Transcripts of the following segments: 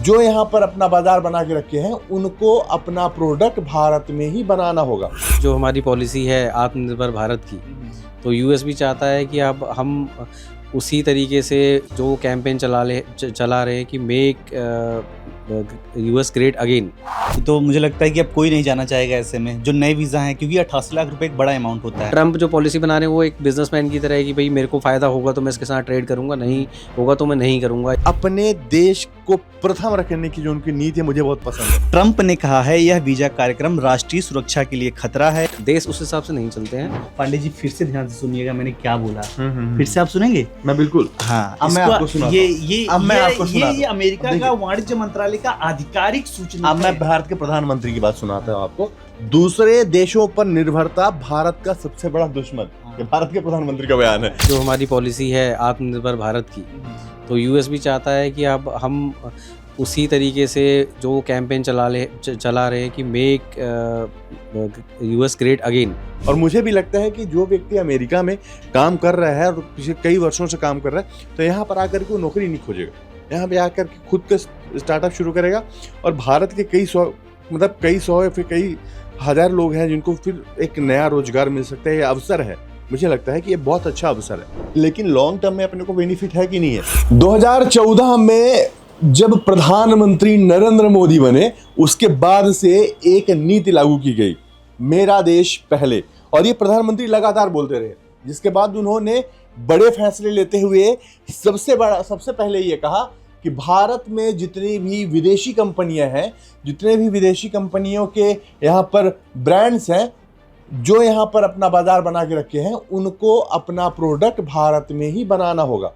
जो यहाँ पर अपना बाजार बना के रखे हैं उनको अपना प्रोडक्ट भारत में ही बनाना होगा। जो हमारी पॉलिसी है आत्मनिर्भर भारत की, तो यूएस भी चाहता है कि अब हम उसी तरीके से जो कैंपेन चला रहे हैं कि मेक यूएस ग्रेट अगेन। तो मुझे लगता है कि अब कोई नहीं जाना चाहेगा ऐसे में जो नए वीज़ा हैं, क्योंकि 88 लाख रुपए एक बड़ा अमाउंट होता है। ट्रंप जो पॉलिसी बना रहे हैं वो एक बिजनेसमैन की तरह है कि भाई मेरे को फ़ायदा होगा तो मैं इसके साथ ट्रेड करूंगा, नहीं होगा तो मैं नहीं करूंगा। अपने देश को प्रथम रखने की जो उनकी नीति है मुझे बहुत पसंद है। ट्रंप ने कहा है यह वीजा कार्यक्रम राष्ट्रीय सुरक्षा के लिए खतरा है। देश उस हिसाब से नहीं चलते हैं। पांडे जी फिर से ध्यान से सुनिएगा मैंने क्या बोला, फिर से आप सुनेंगे? मैं बिल्कुल। हाँ, अब मैं आपको सुनाता हूं। ये अमेरिका का वाणिज्य मंत्रालय का आधिकारिक सूचना। अब मैं भारत के प्रधानमंत्री की बात सुनाता हूँ आपको। दूसरे देशों पर निर्भरता भारत का सबसे बड़ा दुश्मन, ये भारत के प्रधानमंत्री का बयान है। जो हमारी पॉलिसी है आत्मनिर्भर भारत की, तो यूएस भी चाहता है कि अब हम उसी तरीके से जो कैंपेन चला रहे हैं कि मेक यूएस ग्रेट अगेन। और मुझे भी लगता है कि जो व्यक्ति अमेरिका में काम कर रहा है और पिछले कई वर्षों से काम कर रहा है, तो यहाँ पर आकर के वो नौकरी नहीं खोजेगा, यहाँ पे आकर के खुद का स्टार्टअप शुरू करेगा। और भारत के कई सौ या फिर कई हजार लोग हैं जिनको फिर एक नया रोजगार मिल सकता है, ये अवसर है। मुझे लगता है कि ये बहुत अच्छा अवसर है, लेकिन लॉन्ग टर्म में अपने को बेनिफिट है कि नहीं है। 2014 में जब प्रधानमंत्री नरेंद्र मोदी बने, उसके बाद से एक नीति लागू की गई, मेरा देश पहले, और ये प्रधानमंत्री लगातार बोलते रहे, जिसके बाद उन्होंने बड़े फैसले लेते हुए सबसे पहले ये कहा कि भारत में जितनी भी विदेशी कंपनियां हैं, जितने भी विदेशी कंपनियों के यहाँ पर ब्रांड्स हैं, जो यहाँ पर अपना बाजार बना के रखे हैं, उनको अपना प्रोडक्ट भारत में ही बनाना होगा।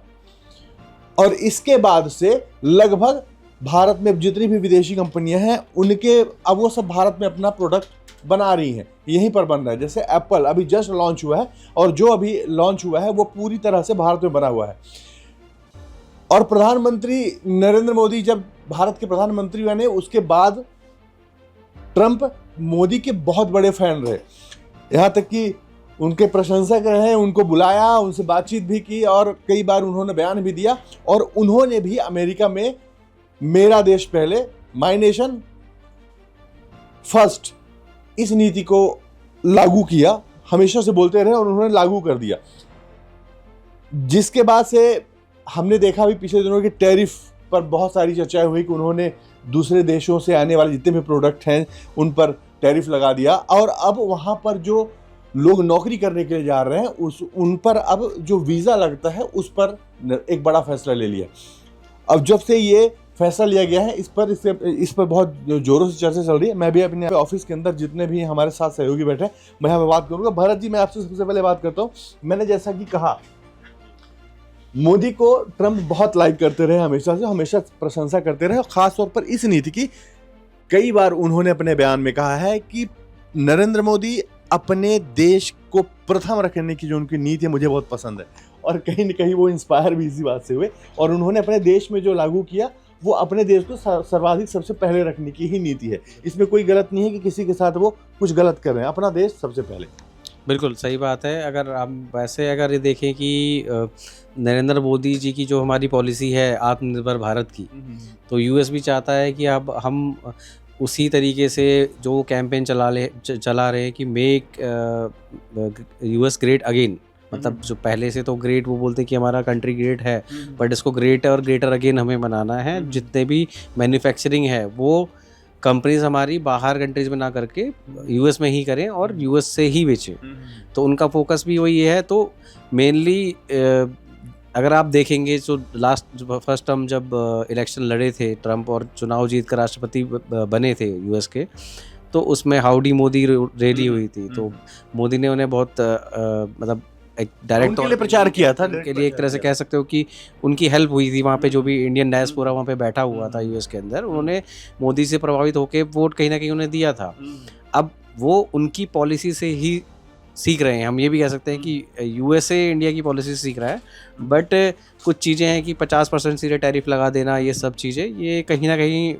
और इसके बाद से लगभग भारत में जितनी भी विदेशी कंपनियां हैं उनके अब वो सब भारत में अपना प्रोडक्ट बना रही हैं, यहीं पर बन रहा है। जैसे एप्पल अभी जस्ट लॉन्च हुआ है, और जो अभी लॉन्च हुआ है वो पूरी तरह से भारत में बना हुआ है। और प्रधानमंत्री नरेंद्र मोदी जब भारत के प्रधानमंत्री बने, उसके बाद ट्रंप मोदी के बहुत बड़े फैन रहे, यहाँ तक कि उनके प्रशंसक रहे, उनको बुलाया, उनसे बातचीत भी की, और कई बार उन्होंने बयान भी दिया। और उन्होंने भी अमेरिका में मेरा देश पहले, माय नेशन फर्स्ट, इस नीति को लागू किया। हमेशा से बोलते रहे और उन्होंने लागू कर दिया, जिसके बाद से हमने देखा भी पिछले दिनों के टैरिफ पर बहुत सारी चर्चाएं हुई कि उन्होंने दूसरे देशों से आने वाले जितने भी प्रोडक्ट हैं उन पर टैरिफ लगा दिया। और अब वहाँ पर जो लोग नौकरी करने के लिए जा रहे हैं उन पर अब जो वीज़ा लगता है उस पर एक बड़ा फैसला ले लिया। अब जब से ये फैसला लिया गया है, इस पर बहुत जोरों से चर्चा चल रही है। मैं भी अपने ऑफिस के अंदर जितने भी हमारे साथ सहयोगी बैठे हैं, मैं यहाँ पे बात करूँगा। भरत जी, मैं आपसे सबसे पहले बात करता हूँ। मैंने जैसा कि कहा, मोदी को ट्रंप बहुत लाइक करते रहे, हमेशा प्रशंसा करते रहे, और खास तौर पर इस नीति की। कई बार उन्होंने अपने बयान में कहा है कि नरेंद्र मोदी अपने देश को प्रथम रखने की जो उनकी नीति है मुझे बहुत पसंद है। और कहीं न कहीं वो इंस्पायर भी इसी बात से हुए, और उन्होंने अपने देश में जो लागू किया वो अपने देश को सर्वाधिक सबसे पहले रखने की ही नीति है। इसमें कोई गलत नहीं है कि किसी के साथ वो कुछ गलत कर रहे हैं, अपना देश सबसे पहले। बिल्कुल सही बात है। अगर हम वैसे अगर ये देखें कि नरेंद्र मोदी जी की जो हमारी पॉलिसी है आत्मनिर्भर भारत की, तो यूएस भी चाहता है कि अब हम उसी तरीके से जो कैंपेन चला रहे हैं कि मेक यूएस ग्रेट अगेन। मतलब जो पहले से तो ग्रेट वो बोलते हैं कि हमारा कंट्री ग्रेट है, बट इसको ग्रेट और ग्रेटर अगेन हमें बनाना है। जितने भी मैन्युफैक्चरिंग है वो कंपनीज हमारी बाहर कंट्रीज में ना करके यूएस में ही करें और यूएस से ही बेचें, तो उनका फोकस भी वही है। तो मेनली अगर आप देखेंगे तो फर्स्ट टर्म जब इलेक्शन लड़े थे ट्रंप और चुनाव जीत कर राष्ट्रपति बने थे यूएस के, तो उसमें हाउडी मोदी रैली हुई थी। तो मोदी ने उन्हें बहुत मतलब एक डायरेक्ट उनके लिए प्रचार किया था, उनके लिए एक तरह से कह सकते हो कि उनकी हेल्प हुई थी। वहाँ पे जो भी इंडियन डायस्पोरा वहाँ पे बैठा हुआ था यूएस के अंदर, उन्होंने मोदी से प्रभावित होकर वोट कहीं ना कहीं उन्हें दिया था। अब वो उनकी पॉलिसी से ही सीख रहे हैं। हम ये भी कह सकते हैं कि यूएसए इंडिया की पॉलिसी सीख रहा है, बट कुछ चीज़ें हैं कि 50% सीधे टैरिफ लगा देना, ये सब चीज़ें ये कहीं ना कहीं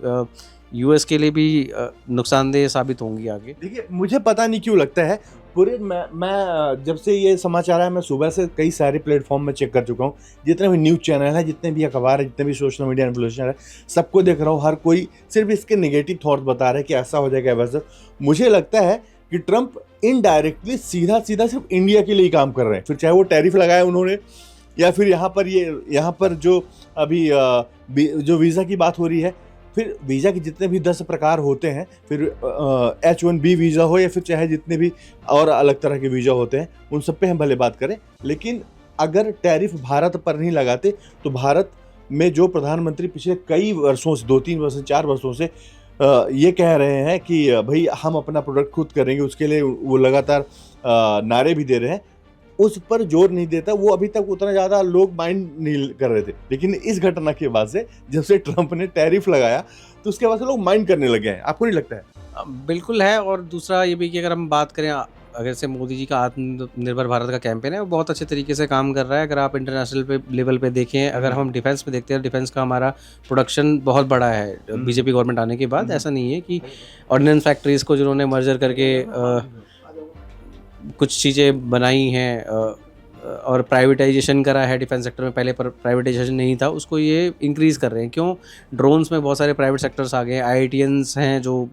यूएस के लिए भी नुकसानदेह साबित होंगी आगे। देखिए, मुझे पता नहीं क्यों लगता है, पूरे मैं जब से ये समाचार आया, मैं सुबह से कई सारे प्लेटफॉर्म में चेक कर चुका हूँ, जितने भी न्यूज़ चैनल है, जितने भी अखबार है, जितने भी सोशल मीडिया इन्फ्लुएंसर है, सबको देख रहा हूँ, हर कोई सिर्फ इसके नेगेटिव थॉट्स बता रहा है कि ऐसा हो जाएगा वैसा। मुझे लगता है कि ट्रंप इनडायरेक्टली सीधा सिर्फ इंडिया के लिए ही काम कर रहे हैं, फिर चाहे वो टैरिफ लगाया उन्होंने, या फिर यहाँ पर जो अभी जो वीज़ा की बात हो रही है, फिर वीज़ा के जितने भी 10 प्रकार होते हैं, फिर H1B वीज़ा हो या फिर चाहे जितने भी और अलग तरह के वीज़ा होते हैं, उन सब पे हम भले बात करें, लेकिन अगर टैरिफ भारत पर नहीं लगाते तो भारत में जो प्रधानमंत्री पिछले कई वर्षों से 2-3 वर्षों से 4 वर्षों से ये कह रहे हैं कि भाई हम अपना प्रोडक्ट खुद करेंगे, उसके लिए वो लगातार नारे भी दे रहे हैं, उस पर जोर नहीं देता। वो अभी तक उतना ज़्यादा लोग माइंड नहीं कर रहे थे, लेकिन इस घटना के बाद से, जब से ट्रंप ने टैरिफ लगाया, तो उसके बाद से लोग माइंड करने लगे हैं। आपको नहीं लगता है? बिल्कुल है। और दूसरा ये भी कि अगर हम बात करें, अगर से मोदी जी का आत्मनिर्भर भारत का कैंपेन है, वो बहुत अच्छे तरीके से काम कर रहा है। अगर आप इंटरनेशनल लेवल पे देखें, अगर हम डिफेंस में देखते हैं, डिफेंस का हमारा प्रोडक्शन बहुत बड़ा है बीजेपी गवर्नमेंट आने के बाद। ऐसा नहीं है कि ऑर्डिनेंस फैक्ट्रीज को जिन्होंने मर्जर करके कुछ चीज़ें बनाई हैं और प्राइवेटाइजेशन करा है डिफेंस सेक्टर में, पहले पर प्राइवेटाइजेशन नहीं था, उसको ये इंक्रीज़ कर रहे हैं। क्यों? ड्रोन्स में बहुत सारे प्राइवेट सेक्टर्स आ गए हैं, IITians हैं जो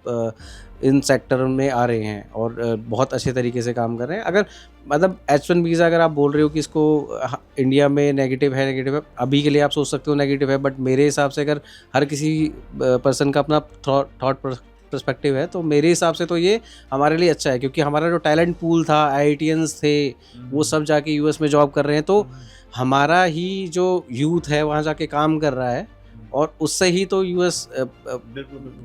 इन सेक्टर में आ रहे हैं और बहुत अच्छे तरीके से काम कर रहे हैं। अगर मतलब H1 वीज़ा अगर आप बोल रहे हो कि इसको इंडिया में नेगेटिव है, अभी के लिए आप सोच सकते हो नेगेटिव है, बट मेरे हिसाब से अगर हर किसी पर्सन का अपना थॉट पर्सपेक्टिव है, तो मेरे हिसाब से तो ये हमारे लिए अच्छा है, क्योंकि हमारा जो टैलेंट पूल था, IITians थे, वो सब जाके यूएस में जॉब कर रहे हैं, तो हमारा ही जो यूथ है वहाँ जाके काम कर रहा है, और उससे ही तो यूएस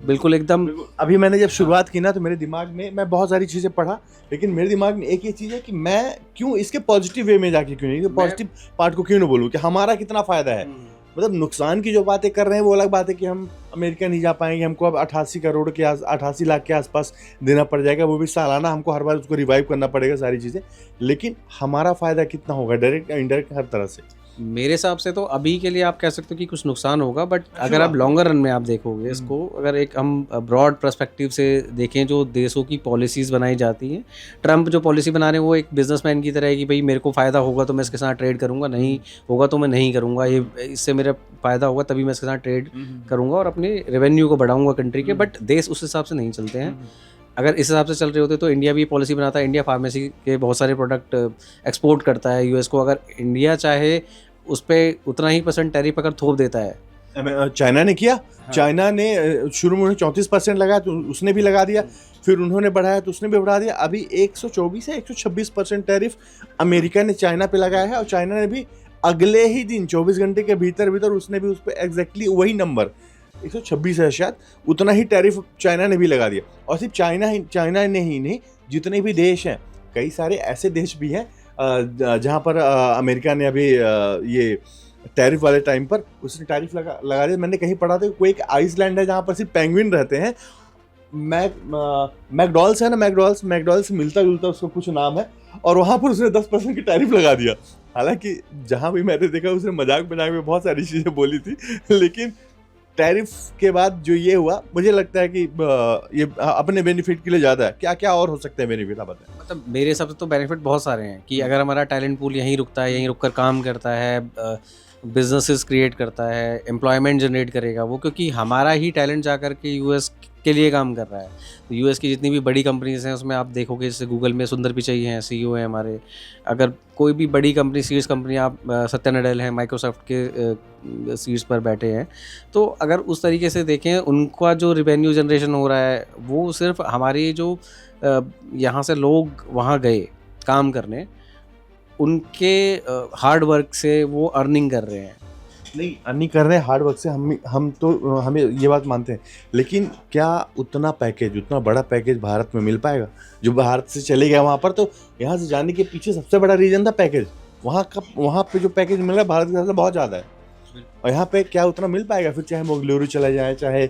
बिल्कुल एकदम। अभी मैंने जब शुरुआत की ना, तो मेरे दिमाग में, मैं बहुत सारी चीज़ें पढ़ा, लेकिन मेरे दिमाग में एक ही चीज़ है कि मैं क्यों इसके पॉजिटिव वे में जाके क्यों नहीं, पॉजिटिव पार्ट को क्यों नहीं बोलूँ कि हमारा कितना फ़ायदा है। मतलब नुकसान की जो बातें कर रहे हैं वो अलग बात है कि हम अमेरिका नहीं जा पाएंगे, हमको अब 88 लाख के आसपास देना पड़ जाएगा, वो भी सालाना, हमको हर बार उसको रिवाइव करना पड़ेगा सारी चीज़ें, लेकिन हमारा फ़ायदा कितना होगा डायरेक्ट या इनडायरेक्ट हर तरह से? मेरे हिसाब से तो अभी के लिए आप कह सकते हो कि कुछ नुकसान होगा, बट अगर आप लॉन्गर रन में आप देखोगे इसको, अगर एक हम ब्रॉड पर्सपेक्टिव से देखें, जो देशों की पॉलिसीज़ बनाई जाती हैं, ट्रंप जो पॉलिसी बना रहे हैं वो एक बिजनेसमैन की तरह है कि भाई मेरे को फ़ायदा होगा तो मैं इसके साथ ट्रेड करूँगा, नहीं होगा तो मैं नहीं करूँगा, ये इससे मेरा फ़ायदा होगा तभी मैं इसके साथ ट्रेड करूँगा और अपने रेवेन्यू को बढ़ाऊँगा कंट्री के। बट देश उस हिसाब से नहीं चलते हैं। अगर इस हिसाब से चल रहे होते तो इंडिया भी पॉलिसी बनाता है। इंडिया फार्मेसी के बहुत सारे प्रोडक्ट एक्सपोर्ट करता है यूएस को, अगर इंडिया चाहे उस पर उतना ही % टैरिफ अगर थोप देता है। चाइना ने किया। हाँ। चाइना ने शुरू में 34% लगाया तो उसने भी लगा दिया, फिर उन्होंने बढ़ाया तो उसने भी बढ़ा दिया। अभी 124 है 126% टैरिफ अमेरिका ने चाइना पे लगाया है, और चाइना ने भी अगले ही दिन 24 घंटे के भीतर उसने भी उस पर एग्जैक्टली वही नंबर 126 है शायद, उतना ही टैरिफ चाइना ने भी लगा दिया। और सिर्फ चाइना ने ही नहीं, जितने भी देश हैं, कई सारे ऐसे देश भी हैं जहाँ पर अमेरिका ने अभी ये टैरिफ वाले टाइम पर उसने टैरिफ लगा दिया। मैंने कहीं पढ़ा था कोई एक आइसलैंड है जहाँ पर सिर्फ पेंगुइन रहते हैं, मैकडॉल्स है ना, मैकडॉल्स मिलता जुलता उसका कुछ नाम है, और वहाँ पर उसने 10% की टैरिफ लगा दिया। हालांकि जहाँ भी मैंने देखा उसने मजाक में बहुत सारी चीज़ें बोली थी, लेकिन टैरिफ के बाद जो ये हुआ, मुझे लगता है कि ये अपने बेनिफिट के लिए ज़्यादा है। क्या क्या और हो सकते हैं बेनिफिट, आप बताएं। मतलब मेरे हिसाब से तो बेनिफिट बहुत सारे हैं कि अगर हमारा टैलेंट पूल यहीं रुकता है, यहीं रुककर काम करता है, बिजनेसेस क्रिएट करता है, एम्प्लॉयमेंट जनरेट करेगा वो, क्योंकि हमारा ही टैलेंट जा कर के यूएस के लिए काम कर रहा है। तो यूएस की जितनी भी बड़ी कंपनीज हैं उसमें आप देखोगे, जैसे गूगल में सुंदर पिचाई हैं, CEO हैं हमारे। अगर कोई भी बड़ी कंपनी, सीड्स कंपनी, आप सत्या नडेल हैं माइक्रोसॉफ्ट के सीड्स पर बैठे हैं, तो अगर उस तरीके से देखें, उनका जो रिवेन्यू जनरेशन हो रहा है वो सिर्फ हमारे जो यहाँ से लोग वहाँ गए काम करने, उनके हार्ड वर्क से वो अर्निंग कर रहे हैं। नहीं, अर्निंग कर रहे हैं हार्ड वर्क से, हमें ये बात मानते हैं, लेकिन क्या उतना बड़ा पैकेज भारत में मिल पाएगा? जो भारत से चले गया वहाँ पर, तो यहाँ से जाने के पीछे सबसे बड़ा रीज़न था पैकेज। वहाँ पे जो पैकेज मिल रहा है भारत के हिसाब से बहुत ज़्यादा है, और यहाँ पे क्या उतना मिल पाएगा? फिर चाहे मंगलुरु चले जाएँ, चाहे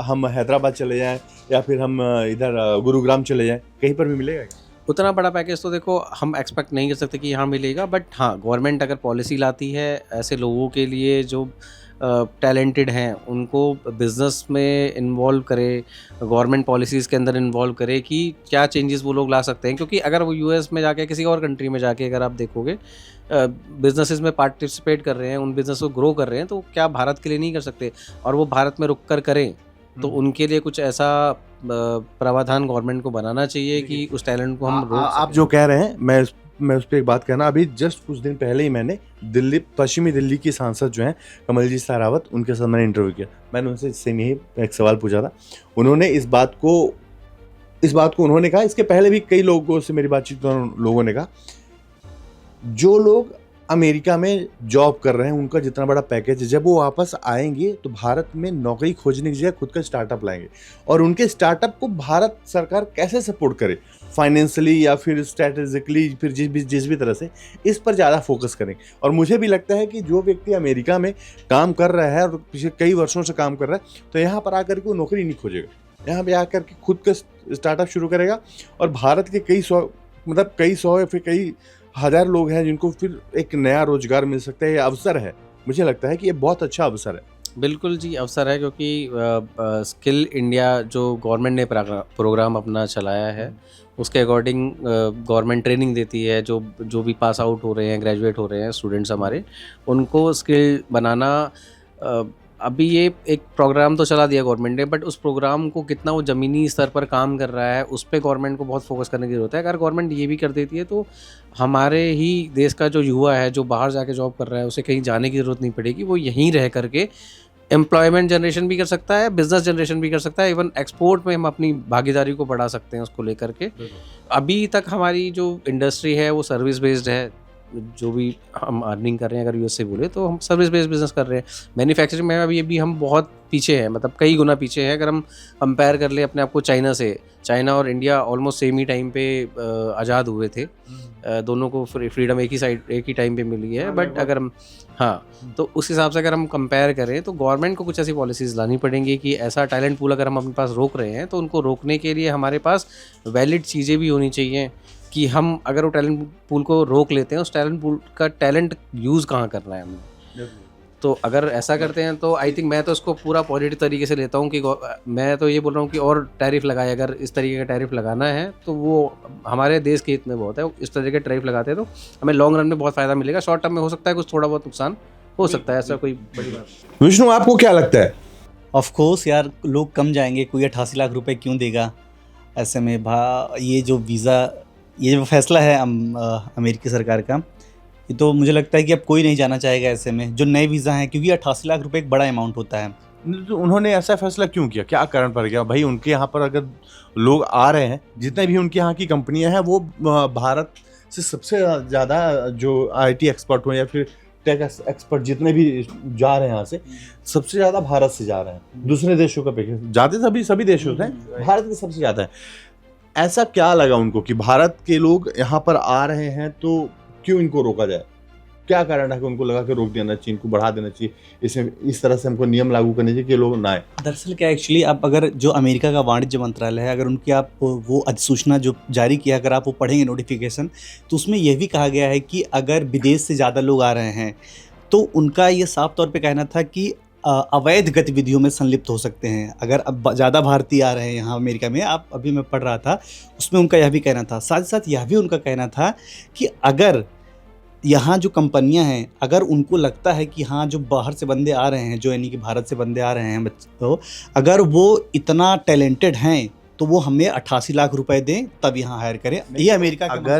हम हैदराबाद चले जाएँ, या फिर हम इधर गुरुग्राम चले जाएँ, कहीं पर भी मिलेगा क्या उतना बड़ा पैकेज? तो देखो, हम एक्सपेक्ट नहीं कर सकते कि यहाँ मिलेगा, बट हाँ, गवर्नमेंट अगर पॉलिसी लाती है ऐसे लोगों के लिए जो टैलेंटेड हैं उनको बिजनेस में इन्वॉल्व करे, गवर्नमेंट पॉलिसीज़ के अंदर इन्वॉल्व करे कि क्या चेंजेस वो लोग ला सकते हैं। क्योंकि अगर वो यूएस में जाके किसी और कंट्री में जाके अगर आप देखोगे बिजनेसेस में पार्टिसिपेट कर रहे हैं, उन बिजनेस को ग्रो कर रहे हैं, तो क्या भारत के लिए नहीं कर सकते? और वो भारत में रुक कर करें तो उनके लिए कुछ ऐसा प्रावधान गवर्नमेंट को बनाना चाहिए कि उस टैलेंट को हम रोक आप सकें। जो कह रहे हैं मैं उस पर एक बात कहना, अभी जस्ट कुछ दिन पहले ही मैंने पश्चिमी दिल्ली की सांसद जो हैं कमलजीत सहरावत, उनके साथ मैंने इंटरव्यू किया। मैंने उनसे सेम यही एक सवाल पूछा था। उन्होंने इस बात को उन्होंने कहा, इसके पहले भी कई लोगों से मेरी बातचीत में लोगों ने कहा, जो लोग अमेरिका में जॉब कर रहे हैं उनका जितना बड़ा पैकेज है, जब वो वापस आएंगे तो भारत में नौकरी खोजने की जगह खुद का स्टार्टअप लाएंगे और उनके स्टार्टअप को भारत सरकार कैसे सपोर्ट करे, फाइनेंशियली या फिर स्ट्रैटेजिकली, फिर जिस भी तरह से, इस पर ज़्यादा फोकस करें। और मुझे भी लगता है कि जो व्यक्ति अमेरिका में काम कर रहा है और पिछले कई वर्षों से काम कर रहा है, तो यहाँ पर आकर के वो नौकरी नहीं खोजेगा, यहाँ पे आकर के खुद का स्टार्टअप शुरू करेगा और भारत के कई सौ या फिर कई हजार लोग हैं जिनको फिर एक नया रोजगार मिल सकता है। ये अवसर है, मुझे लगता है कि ये बहुत अच्छा अवसर है। बिल्कुल जी, अवसर है, क्योंकि स्किल इंडिया जो गवर्नमेंट ने प्रोग्राम अपना चलाया है उसके अकॉर्डिंग गवर्नमेंट ट्रेनिंग देती है। जो भी पास आउट हो रहे हैं, ग्रेजुएट हो रहे हैं स्टूडेंट्स हमारे, उनको स्किल बनाना, अभी ये एक प्रोग्राम तो चला दिया गवर्नमेंट ने, बट उस प्रोग्राम को कितना वो ज़मीनी स्तर पर काम कर रहा है उस पर गवर्नमेंट को बहुत फोकस करने की ज़रूरत है। अगर गवर्नमेंट ये भी कर देती है तो हमारे ही देश का जो युवा है जो बाहर जाके जॉब कर रहा है उसे कहीं जाने की ज़रूरत नहीं पड़ेगी, वो यहीं रह करके एम्प्लॉयमेंट जनरेशन भी कर सकता है, बिजनेस जनरेशन भी कर सकता है, इवन एक्सपोर्ट में हम अपनी भागीदारी को बढ़ा सकते हैं उसको लेकर के। अभी तक हमारी जो इंडस्ट्री है वो सर्विस बेस्ड है, जो भी हम अर्निंग कर रहे हैं, अगर यूएस से बोले तो हम सर्विस बेस्ड बिजनेस कर रहे हैं। मैन्युफैक्चरिंग में अभी हम बहुत पीछे हैं, मतलब कई गुना पीछे हैं। अगर हम कंपेयर कर ले अपने आप को चाइना से, चाइना और इंडिया ऑलमोस्ट सेम ही टाइम पे आज़ाद हुए थे, दोनों को फ्रीडम एक ही टाइम पे मिली है। बट अगर हम तो उस हिसाब से अगर हम कंपेयर करें तो गवर्नमेंट को कुछ ऐसी पॉलिसीज़ लानी पड़ेंगी कि ऐसा टैलेंट पूल अगर हम अपने पास रोक रहे हैं तो उनको रोकने के लिए हमारे पास वैलिड चीज़ें भी होनी चाहिए कि हम अगर वो टैलेंट पूल को रोक लेते हैं, उस टैलेंट पूल का टैलेंट यूज़ कहाँ करना है हमने। तो अगर ऐसा करते हैं तो आई थिंक मैं तो इसको पूरा पॉजिटिव तरीके से लेता हूँ कि मैं तो ये बोल रहा हूँ कि और टैरिफ लगाए, अगर इस तरीके का टैरिफ लगाना है तो वो हमारे देश के हित में बहुत है। इस तरीके के टैरिफ लगाते हैं तो हमें लॉन्ग रन में बहुत फ़ायदा मिलेगा, शॉर्ट टर्म में हो सकता है कुछ थोड़ा बहुत नुकसान हो सकता है, ऐसा कोई बड़ी बात। विष्णु, आपको क्या लगता है? ऑफ कोर्स यार, लोग कम जाएंगे, कोई 88 लाख रुपए क्यों देगा ऐसे में। ये जो फैसला है अमेरिकी सरकार का, ये तो मुझे लगता है कि अब कोई नहीं जाना चाहेगा ऐसे में, जो नए वीज़ा हैं, क्योंकि 88 लाख रुपए एक बड़ा अमाउंट होता है। तो उन्होंने ऐसा फैसला क्यों किया? क्या कारण पड़ गया भाई? उनके यहाँ पर अगर लोग आ रहे हैं, जितने भी उनके यहाँ की कंपनियां हैं, वो भारत से सबसे ज़्यादा जो IT एक्सपर्ट हो या फिर टेक एक्सपर्ट जितने भी जा रहे हैं यहाँ से, सबसे ज़्यादा भारत से जा रहे हैं। दूसरे देशों का पैकेज जाते सभी देशों से, भारत के सबसे ज़्यादा है। ऐसा क्या लगा उनको कि भारत के लोग यहाँ पर आ रहे हैं तो क्यों इनको रोका जाए? क्या कारण है कि उनको लगा कि रोक देना चाहिए, इनको बढ़ा देना चाहिए, इसमें इस तरह से हमको नियम लागू करने चाहिए कि लोग ना आए? दरअसल क्या, एक्चुअली आप अगर जो अमेरिका का वाणिज्य मंत्रालय है, अगर उनकी आप वो अधिसूचना जो जारी किया, अगर आप वो पढ़ेंगे नोटिफिकेशन, तो उसमें यह भी कहा गया है कि अगर विदेश से ज़्यादा लोग आ रहे हैं तो उनका ये साफ तौर पे कहना था कि अवैध गतिविधियों में संलिप्त हो सकते हैं। अगर अब ज़्यादा भारतीय आ रहे हैं यहाँ अमेरिका में, अभी मैं पढ़ रहा था उसमें उनका यह भी कहना था। साथ ही साथ यह भी उनका कहना था कि अगर यहाँ जो कंपनियां हैं, अगर उनको लगता है कि हाँ जो बाहर से बंदे आ रहे हैं, जो यानी कि भारत से बंदे आ रहे हैं तो अगर वो इतना टैलेंटेड हैं तो वो हमें 88 लाख रुपए दें तब यहाँ हायर करें। ये अमेरिका का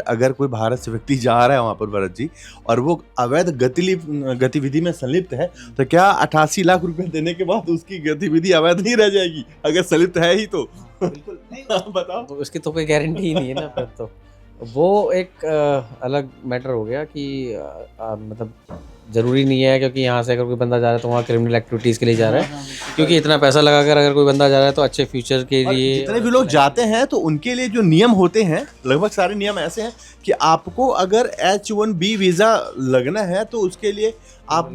अगर कोई भारत से व्यक्ति जा रहा है वहाँ पर भरत जी, और वो अवैध गतिविधि में संलिप्त है, तो क्या 88 लाख रुपए देने के बाद उसकी गतिविधि अवैध नहीं रह जाएगी? अगर संलिप्त है ही तो बिल्कुल नहीं। बताओ। तो इसकी तो कोई गारंटी ही नहीं है ना। फिर तो वो एक अलग मैटर हो गया कि मतलब ज़रूरी नहीं है क्योंकि यहाँ से अगर कोई बंदा जा रहा है तो वहाँ क्रिमिनल एक्टिविटीज़ के लिए जा रहा है, क्योंकि इतना पैसा लगाकर अगर कोई बंदा जा रहा है तो अच्छे फ्यूचर के लिए। जितने भी लोग जाते हैं तो उनके लिए जो नियम होते हैं, लगभग सारे नियम ऐसे हैं कि आपको अगर H1B वीज़ा लगना है तो उसके लिए आप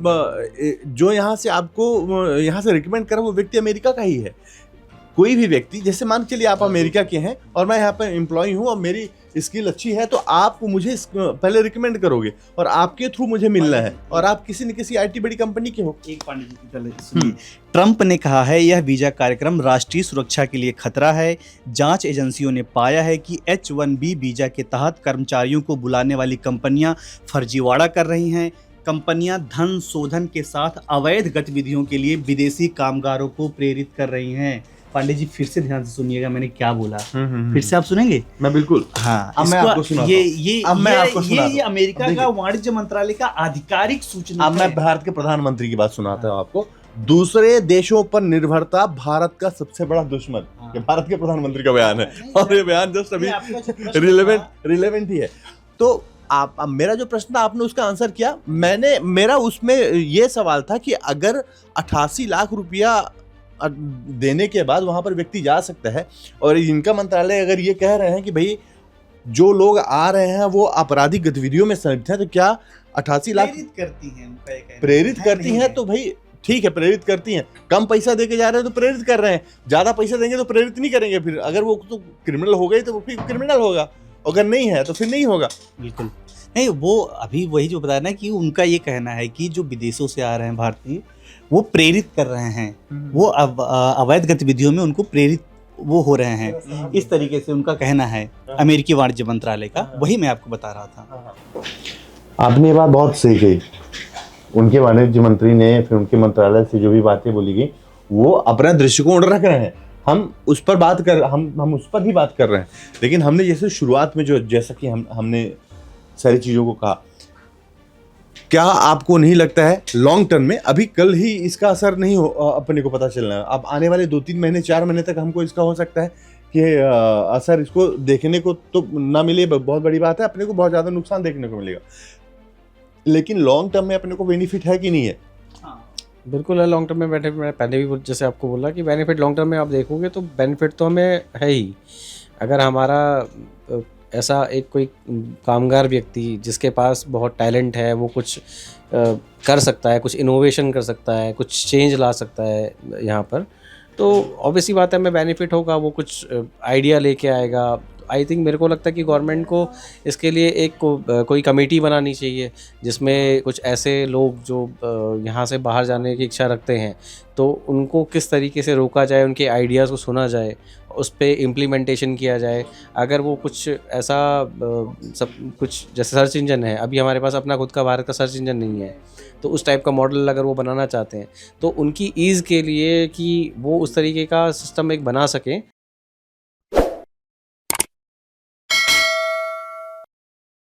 जो यहाँ से आपको यहाँ से रिकमेंड करें वो व्यक्ति अमेरिका का ही है। कोई भी व्यक्ति, जैसे मान के चलिए आप अमेरिका के हैं और मैं यहाँ पर एम्प्लॉय हूँ और मेरी स्किल अच्छी है, तो आप मुझे पहले रिकमेंड करोगे और आपके थ्रू मुझे मिलना है, और आप किसी न किसी आईटी बड़ी कंपनी के हो। एक पांडे जी की पहले सुनिए। ट्रंप ने कहा है यह वीजा कार्यक्रम राष्ट्रीय सुरक्षा के लिए खतरा है। जांच एजेंसियों ने पाया है कि H-1B वीजा के तहत कर्मचारियों को बुलाने वाली कंपनियां फर्जीवाड़ा कर रही हैं। कंपनियां धन शोधन के साथ अवैध गतिविधियों के लिए विदेशी कामगारों को प्रेरित कर रही हैं। पांडे जी फिर से ध्यान से सुनिएगा मैंने क्या बोला, फिर से आप सुनेंगे? मैं बिल्कुल, हाँ, अब मैं आपको सुनाता हूं। ये अमेरिका का वाणिज्य मंत्रालय का आधिकारिक सूचना अब मैं भारत के प्रधानमंत्री की बात सुनाता हूँ आपको। दूसरे देशों पर निर्भरता भारत का सबसे बड़ा दुश्मन, ये भारत के प्रधानमंत्री का बयान है, और ये बयान जस्ट अभी रिलेवेंट ही है। तो आप, अब मेरा जो प्रश्न था आपने उसका आंसर किया। मेरा उसमें ये सवाल था कि अगर 88 लाख रुपया देने के बाद वहां पर व्यक्ति जा सकता है, और इनका मंत्रालय अगर ये कह रहे हैं कि भाई जो लोग आ रहे हैं वो आपराधिक गतिविधियों में संलिप्त हैं, तो क्या 88 लाख प्रेरित करती हैं? तो भाई ठीक है, प्रेरित करती हैं। कम पैसा देके जा रहे हैं तो प्रेरित कर रहे हैं, ज्यादा पैसा देंगे तो प्रेरित नहीं करेंगे। फिर अगर वो तो क्रिमिनल हो गई तो फिर क्रिमिनल होगा, अगर नहीं है तो फिर नहीं होगा। बिल्कुल नहीं, वो अभी वही जो बताया ना कि उनका ये कहना है कि जो विदेशों से आ रहे हैं भारतीय, वो प्रेरित कर रहे हैं, वो अवैध गतिविधियों में उनको प्रेरित वो हो रहे हैं, इस तरीके से उनका कहना है अमेरिकी वाणिज्य मंत्रालय का। वही मैं आपको बता रहा था। आपने ये बात बहुत सही कही। उनके वाणिज्य मंत्री ने, फिर उनके मंत्रालय से जो भी बातें बोली गई, वो अपना दृष्टिकोण रख रहे हैं। हम उस पर बात कर हम उस पर ही बात कर रहे हैं। लेकिन हमने जैसे शुरुआत में जैसा कि हमने सारी चीज़ों को कहा, क्या आपको नहीं लगता है लॉन्ग टर्म में, अभी कल ही इसका असर नहीं हो अपने को पता चलना है, अब आने वाले 2-3 महीने 4 महीने तक हमको इसका हो सकता है कि असर इसको देखने को तो ना मिले, बहुत बड़ी बात है, अपने को बहुत ज़्यादा नुकसान देखने को मिलेगा। लेकिन लॉन्ग टर्म में अपने को बेनिफिट है कि नहीं है? बिल्कुल है लॉन्ग टर्म में बेनिफिट। मैं पहले भी जैसे आपको बोला कि बेनिफिट लॉन्ग टर्म में आप देखोगे तो बेनिफिट तो हमें है ही। अगर हमारा ऐसा एक कोई कामगार व्यक्ति जिसके पास बहुत टैलेंट है, वो कुछ कर सकता है, कुछ इनोवेशन कर सकता है, कुछ चेंज ला सकता है यहाँ पर, तो ऑब्वियसली बात है हमें बेनिफिट होगा। वो कुछ आइडिया लेके आएगा। आई थिंक मेरे को लगता है कि गवर्नमेंट को इसके लिए एक कोई कमेटी बनानी चाहिए जिसमें कुछ ऐसे लोग जो यहाँ से बाहर जाने की इच्छा रखते हैं, तो उनको किस तरीके से रोका जाए, उनके आइडियाज़ को सुना जाए, उस पर इम्प्लीमेंटेशन किया जाए। अगर वो कुछ ऐसा सब कुछ जैसे सर्च इंजन है, अभी हमारे पास अपना खुद का भारत का सर्च इंजन नहीं है, तो उस टाइप का मॉडल अगर वो बनाना चाहते हैं तो उनकी ईज़ के लिए कि वो उस तरीके का सिस्टम एक बना सकें